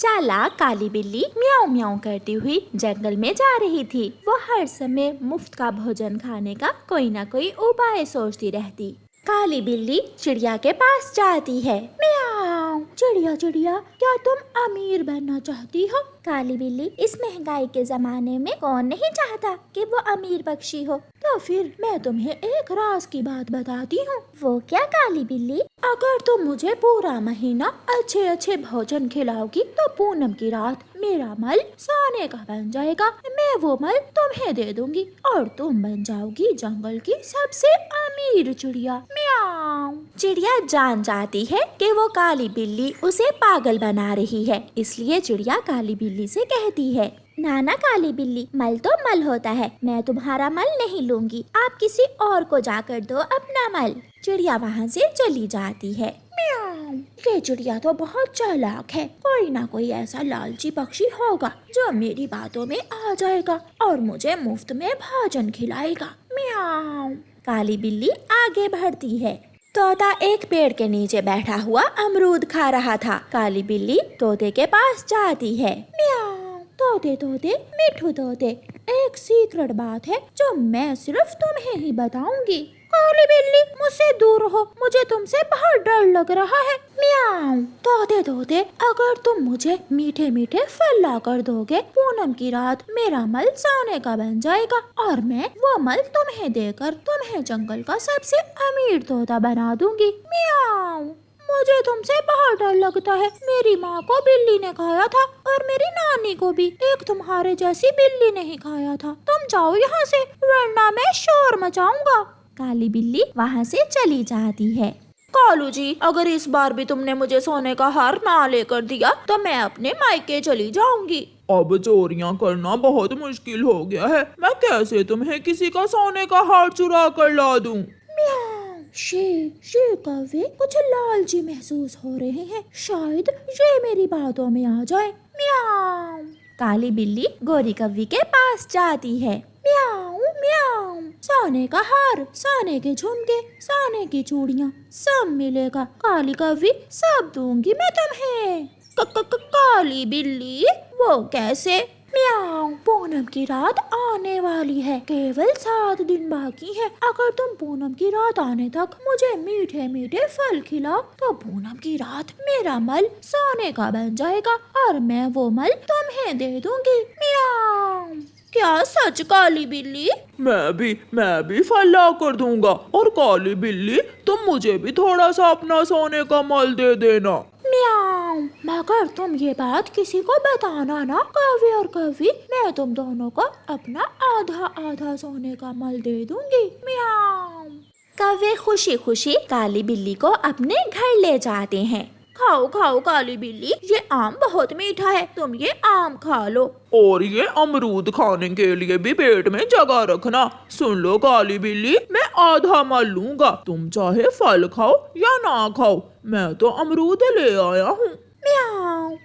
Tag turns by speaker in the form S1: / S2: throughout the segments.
S1: चालाक काली बिल्ली म्याऊं म्याऊं करती हुई जंगल में जा रही थी। वो हर समय मुफ्त का भोजन खाने का कोई न कोई उपाय सोचती रहती। काली बिल्ली चिड़िया के पास जाती है। म्याऊं, चिड़िया चिड़िया, क्या तुम अमीर बनना चाहती हो? काली बिल्ली, इस महंगाई के जमाने में कौन नहीं चाहता कि वो अमीर पक्षी हो। तो फिर मैं तुम्हें एक राज की बात बताती हूँ। वो क्या काली बिल्ली? अगर तुम मुझे पूरा महीना अच्छे अच्छे भोजन खिलाओगी तो पूनम की रात मेरा मल सोने का बन जाएगा। मैं वो मल तुम्हें दे दूंगी और तुम बन जाओगी जंगल की सबसे अमीर चिड़िया। म्याऊं। चिड़िया जान जाती है कि वो काली बिल्ली उसे पागल बना रही है, इसलिए चिड़िया काली बिल्ली से कहती है, नाना काली बिल्ली, मल तो मल होता है, मैं तुम्हारा मल नहीं लूंगी, आप किसी और को जाकर दो अपना मल। चिड़िया वहाँ से चली जाती है। म्याऊं। ये चिड़िया तो बहुत चालाक है, कोई ना कोई ऐसा लालची पक्षी होगा जो मेरी बातों में आ जाएगा और मुझे मुफ्त में भोजन खिलाएगा। म्याऊं। काली बिल्ली आगे बढ़ती है। तोता एक पेड़ के नीचे बैठा हुआ अमरूद खा रहा था। काली बिल्ली तोते के पास जाती है। म्याऊं। तोते तोते, मिठू तोते, एक सीक्रेट बात है जो मैं सिर्फ तुम्हें ही बताऊंगी। काली बिल्ली, मुझसे दूर हो, मुझे तुमसे बहुत डर लग रहा है। म्याऊं। तोते तोते, अगर तुम मुझे मीठे मीठे फल ला कर दोगे, पूनम की रात मेरा मल सोने का बन जाएगा और मैं वो मल तुम्हें देकर तुम्हें जंगल का सबसे अमीर तोता बना दूंगी। म्याऊं। मुझे तुमसे बहुत डर लगता है। मेरी माँ को बिल्ली ने खाया था और मेरी नानी को भी। एक तुम्हारे जैसी बिल्ली नहीं खाया था। तुम जाओ यहाँ से, वरना मैं शोर मचाऊंगा। काली बिल्ली वहाँ से चली जाती है। कालू जी, अगर इस बार भी तुमने मुझे सोने का हार ना लेकर दिया तो मैं अपने मायके चली जाऊंगी।
S2: अब चोरियां करना बहुत मुश्किल हो गया है। मैं कैसे तुम्हें किसी का सोने का हार चुरा कर ला दूं?
S1: म्याऊं। ये कौवे कुछ लालची महसूस हो रहे हैं, शायद ये मेरी बातों में आ जाए। म्याऊं। काली बिल्ली गोरी कौवी के पास जाती है। म्याऊं म्याऊं। सोने का हार, सोने के झुमके, सोने की चूड़ियाँ, सब मिलेगा काली कौवी, सब दूंगी मैं तुम्हें। काली बिल्ली, वो कैसे? म्याऊं। पूनम की रात आने वाली है, केवल 7 दिन बाकी है। अगर तुम पूनम की रात आने तक मुझे मीठे मीठे फल खिलाओ तो पूनम की रात मेरा मल सोने का बन जाएगा और मैं वो मल तुम्हें दे दूंगी। म्याऊं। क्या सच काली बिल्ली?
S2: मैं भी फल ला कर दूंगा। और काली बिल्ली, तुम मुझे भी थोड़ा सा अपना सोने का मल दे देना।
S1: म्याऊं। मगर तुम ये बात किसी को बताना ना। कौवी और कौवी, मैं तुम दोनों को अपना आधा आधा सोने का मल दे दूंगी। म्याऊं। कौवे खुशी खुशी काली बिल्ली को अपने घर ले जाते हैं। खाओ खाओ काली बिल्ली, ये आम बहुत मीठा है, तुम ये आम खा लो।
S2: और ये अमरूद खाने के लिए भी पेट में जगह रखना। सुन लो काली बिल्ली, मैं आधा मल लूंगा, तुम चाहे फल खाओ या ना खाओ, मैं तो अमरूद ले आया हूँ।
S1: म्याऊं।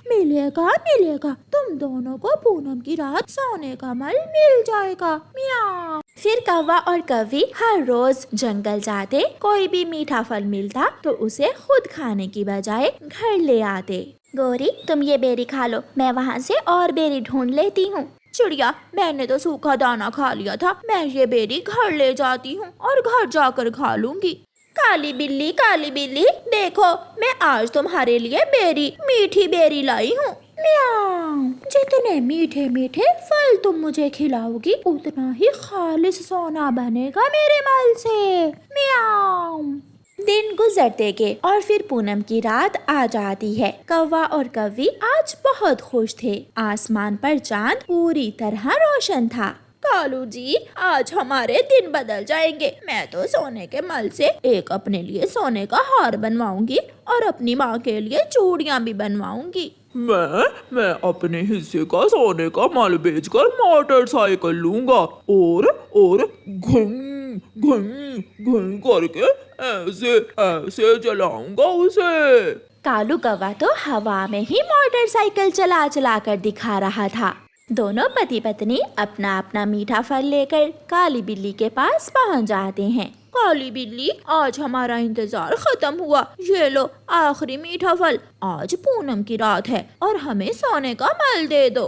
S1: मिलेगा मिलेगा, तुम दोनों को पूनम की रात सोने का मल मिल जाएगा। म्याऊं। फिर कौवा और कौवी हर रोज जंगल जाते, कोई भी मीठा फल मिलता तो उसे खुद खाने की बजाय घर ले आते। गोरी, तुम ये बेरी खा लो, मैं वहाँ से और बेरी ढूंढ लेती हूँ। चिड़िया, मैंने तो सूखा दाना खा लिया था, मैं ये बेरी घर ले जाती हूँ और घर जाकर खा लूंगी। काली बिल्ली, देखो मैं आज तुम्हारे लिए मीठी बेरी लाई हूँ। म्याऊं। जितने मीठे मीठे फल तुम मुझे खिलाओगी उतना ही खालिस सोना बनेगा मेरे मल से। म्याऊं। दिन गुजरते गए और फिर पूनम की रात आ जाती है। कौवा और कौवी आज बहुत खुश थे। आसमान पर चांद पूरी तरह रोशन था। कालू जी, आज हमारे दिन बदल जाएंगे। मैं तो सोने के मल से एक अपने लिए सोने का हार बनवाऊंगी और अपनी माँ के लिए चूड़ियाँ भी बनवाऊंगी।
S2: मैं अपने हिस्से का सोने का मल बेचकर मोटरसाइकिल लूंगा और घुम घुम घुम करके ऐसे ऐसे चलाऊंगा उसे।
S1: कालू कौवा तो हवा में ही मोटरसाइकिल चला चला कर दिखा रहा था। दोनों पति पत्नी अपना अपना मीठा फल लेकर काली बिल्ली के पास पहुंच जाते हैं। काली बिल्ली, आज हमारा इंतजार खत्म हुआ। ये लो आखिरी मीठा फल। आज पूनम की रात है और हमें सोने का मल दे दो।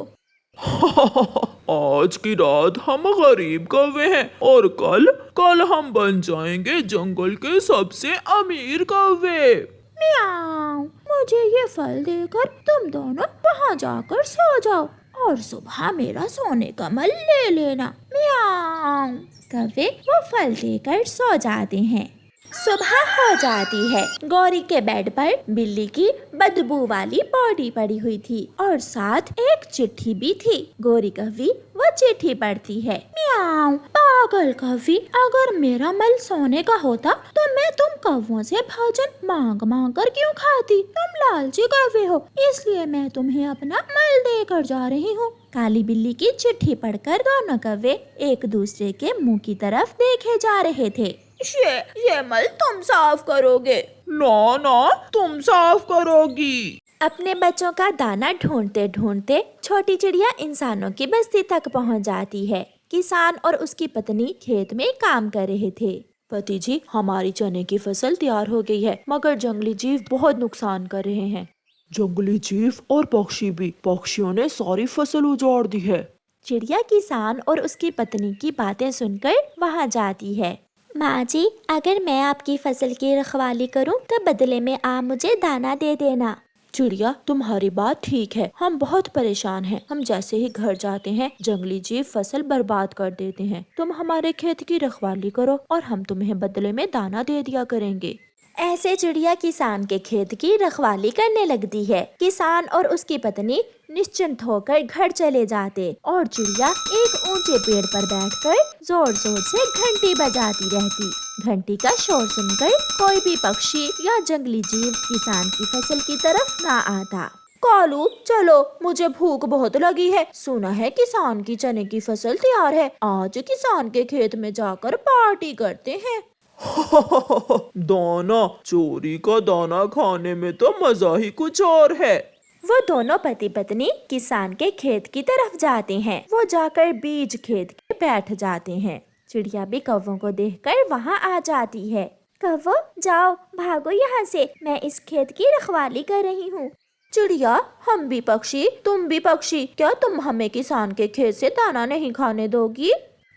S2: आज की रात हम गरीब कौवे हैं और कल कल हम बन जाएंगे जंगल के सबसे अमीर कौवे।
S1: म्याऊं, मुझे ये फल देकर तुम दोनों वहाँ जाकर सो जाओ और सुबह मेरा सोने का मल ले लेना। म्याऊं। कौवे वो फल देकर सो जाते हैं। सुबह हो जाती है। गौरी के बेड पर बिल्ली की बदबू वाली बॉडी पड़ी हुई थी और साथ एक चिट्ठी भी थी। गौरी कौवी वो चिट्ठी पढ़ती है। म्याऊं, पागल कौवी, अगर मेरा मल सोने का होता तो मैं तुम कौवों से भोजन मांग मांग कर क्यों खाती? तुम लालची कौवे हो, इसलिए मैं तुम्हें अपना मल देकर जा रही हूँ। काली बिल्ली की चिट्ठी पढ़कर दोनों कौवे एक दूसरे के मुंह की तरफ देखे जा रहे थे। ये मल तुम साफ करोगे?
S2: ना ना, तुम साफ करोगी।
S1: अपने बच्चों का दाना ढूंढते ढूंढते छोटी चिड़िया इंसानों की बस्ती तक पहुंच जाती है। किसान और उसकी पत्नी खेत में काम कर रहे थे। पति जी, हमारी चने की फसल तैयार हो गई है, मगर जंगली जीव बहुत नुकसान कर रहे हैं।
S2: जंगली जीव और पक्षी भी, पक्षियों ने सारी फसल उजाड़ दी है।
S1: चिड़िया किसान और उसकी पत्नी की बातें सुनकर वहाँ जाती है। माँ जी, अगर मैं आपकी फसल की रखवाली करूँ तो बदले में आप मुझे दाना दे देना।
S2: चिड़िया, तुम्हारी बात ठीक है, हम बहुत परेशान हैं। हम जैसे ही घर जाते हैं जंगली जीव फसल बर्बाद कर देते हैं। तुम हमारे खेत की रखवाली करो और हम तुम्हें बदले में दाना दे दिया करेंगे।
S1: ऐसे चिड़िया किसान के खेत की रखवाली करने लगती है। किसान और उसकी पत्नी निश्चिंत होकर घर चले जाते और चिड़िया एक ऊंचे पेड़ पर बैठकर जोर जोर से घंटी बजाती रहती। घंटी का शोर सुनकर कोई भी पक्षी या जंगली जीव किसान की फसल की तरफ ना आता। कालू, चलो, मुझे भूख बहुत लगी है। सुना है किसान की चने की फसल तैयार है, आज किसान के खेत में जाकर पार्टी करते हैं।
S2: दाना, चोरी का दाना खाने में तो मजा ही कुछ और है।
S1: वो दोनों पति पत्नी किसान के खेत की तरफ जाते हैं। वो जाकर बीज खेत के बैठ जाते हैं। चिड़िया भी कौवों को देखकर वहाँ आ जाती है। कौवो, जाओ, भागो यहाँ से, मैं इस खेत की रखवाली कर रही हूँ। चिड़िया, हम भी पक्षी, तुम भी पक्षी, क्या तुम हमें किसान के खेत से दाना नहीं खाने दोगी?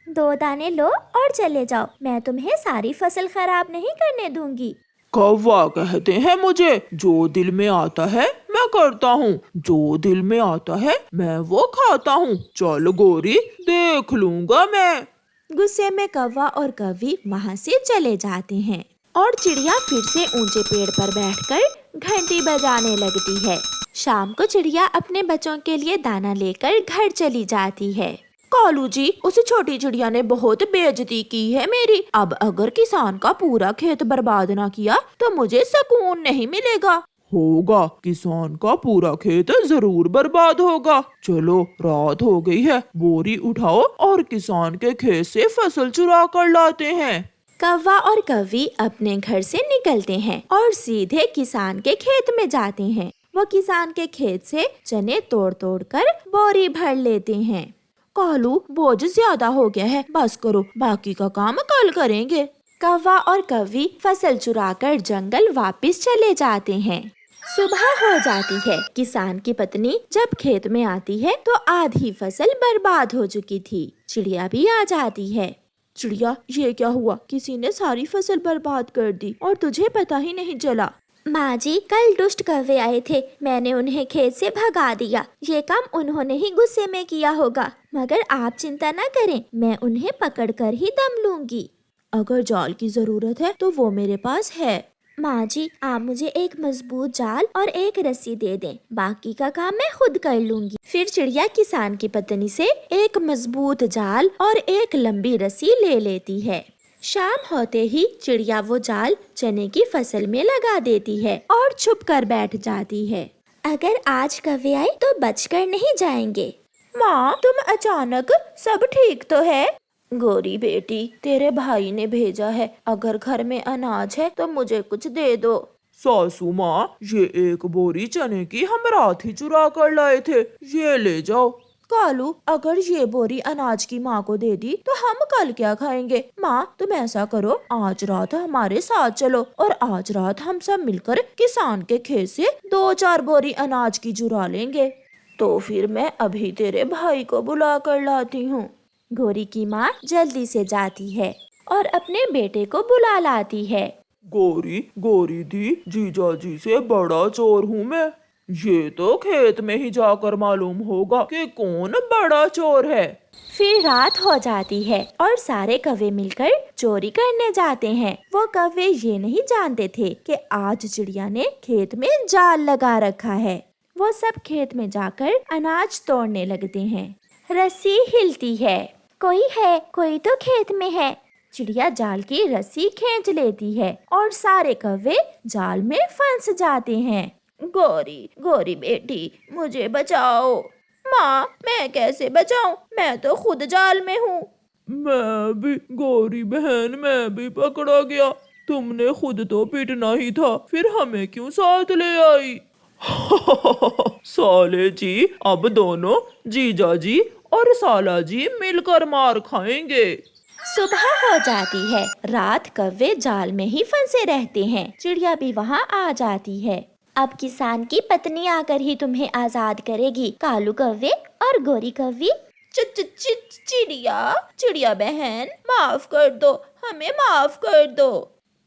S1: 2 दाने लो और चले जाओ, मैं तुम्हें सारी फसल खराब नहीं करने दूंगी।
S2: कौवा कहते हैं मुझे, जो दिल में आता है मैं करता हूँ, जो दिल में आता है मैं वो खाता हूँ। चल गोरी, देख लूंगा मैं।
S1: गुस्से में कौवा और कौवी वहाँ से चले जाते हैं और चिड़िया फिर से ऊंचे पेड़ पर बैठकर घंटी बजाने लगती है। शाम को चिड़िया अपने बच्चों के लिए दाना लेकर घर चली जाती है। कालू जी, उस छोटी चिड़िया ने बहुत बेइज्जती की है मेरी। अब अगर किसान का पूरा खेत बर्बाद ना किया तो मुझे सुकून नहीं मिलेगा।
S2: होगा, किसान का पूरा खेत जरूर बर्बाद होगा। चलो, रात हो गई है, बोरी उठाओ और किसान के खेत से फसल चुरा कर लाते हैं।
S1: कौवा और कौवी अपने घर से निकलते हैं और सीधे किसान के खेत में जाते हैं। वो किसान के खेत से चने तोड़ तोड़ कर बोरी भर लेते हैं। कालू, बोझ ज्यादा हो गया है, बस करो, बाकी का काम कल करेंगे। कौवा और कौवी फसल चुराकर जंगल वापस चले जाते हैं। सुबह हो जाती है। किसान की पत्नी जब खेत में आती है तो आधी फसल बर्बाद हो चुकी थी। चिड़िया भी आ जाती है। चिड़िया, ये क्या हुआ? किसी ने सारी फसल बर्बाद कर दी और तुझे पता ही नहीं चला। माँ जी, कल दुष्ट कौवे आए थे, मैंने उन्हें खेत से भगा दिया। ये काम उन्होंने ही गुस्से में किया होगा, मगर आप चिंता न करें, मैं उन्हें पकड़कर ही दम लूंगी। अगर जाल की जरूरत है तो वो मेरे पास है। माँ जी, आप मुझे एक मजबूत जाल और एक रस्सी दे दें, बाकी का काम मैं खुद कर लूंगी। फिर चिड़िया किसान की पत्नी से एक मजबूत जाल और एक लंबी रस्सी ले लेती है। शाम होते ही चिड़िया वो जाल चने की फसल में लगा देती है और छुप कर बैठ जाती है। अगर आज कौवे आए तो बचकर नहीं जाएंगे। माँ, तुम अचानक, सब ठीक तो है? गोरी बेटी, तेरे भाई ने भेजा है, अगर घर में अनाज है तो मुझे कुछ दे दो।
S2: सासू माँ, ये एक बोरी चने की हम रात ही चुरा कर लाए थे, ये ले जाओ।
S1: कालू, अगर ये बोरी अनाज की माँ को दे दी तो हम कल क्या खाएंगे? माँ, तुम ऐसा करो, आज रात हमारे साथ चलो और आज रात हम सब मिलकर किसान के खेत से 2-4 बोरी अनाज की चुरा लेंगे। तो फिर मैं अभी तेरे भाई को बुला कर लाती हूँ। गौरी की माँ जल्दी से जाती है और अपने बेटे को बुला लाती है।
S2: गौरी दी, जीजा जी से बड़ा चोर हूँ मैं। ये तो खेत में ही जाकर मालूम होगा कि कौन बड़ा चोर है।
S1: फिर रात हो जाती है और सारे कौवे मिलकर चोरी करने जाते हैं। वो कौवे ये नहीं जानते थे कि आज चिड़िया ने खेत में जाल लगा रखा है। वो सब खेत में जाकर अनाज तोड़ने लगते हैं। रस्सी हिलती है, कोई तो खेत में है। चिड़िया जाल की रस्सी खींच लेती है और सारे कौवे जाल में फंस जाते हैं। गौरी बेटी, मुझे बचाओ। माँ, मैं कैसे बचाऊं? मैं तो खुद जाल में हूँ।
S2: मैं भी, गौरी बहन, मैं भी पकड़ा गया। तुमने खुद तो पिटना ही था, फिर हमें क्यों साथ ले आई? साले जी, अब दोनों जीजा जी और साला जी मिलकर मार खाएंगे।
S1: सुबह हो जाती है। रात कौवे जाल में ही फंसे रहते हैं। चिड़िया भी वहाँ आ जाती है। अब किसान की पत्नी आकर ही तुम्हें आजाद करेगी, कालू कौवे और गोरी कौवी। चिड़िया बहन, माफ कर दो, हमें माफ कर दो।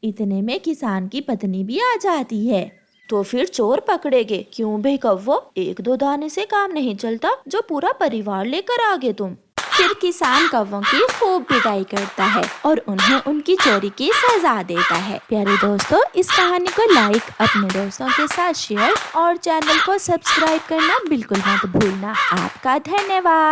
S1: इतने में किसान की पत्नी भी आ जाती है। तो फिर चोर पकड़ेगे क्यों बे कौवो? 1-2 दाने से काम नहीं चलता, जो पूरा परिवार लेकर आगे तुम। फिर किसान कौवों की खूब पिटाई करता है और उन्हें उनकी चोरी की सजा देता है। प्यारे दोस्तों, इस कहानी को लाइक, अपने दोस्तों के साथ शेयर और चैनल को सब्सक्राइब करना बिल्कुल मत भूलना। आपका धन्यवाद।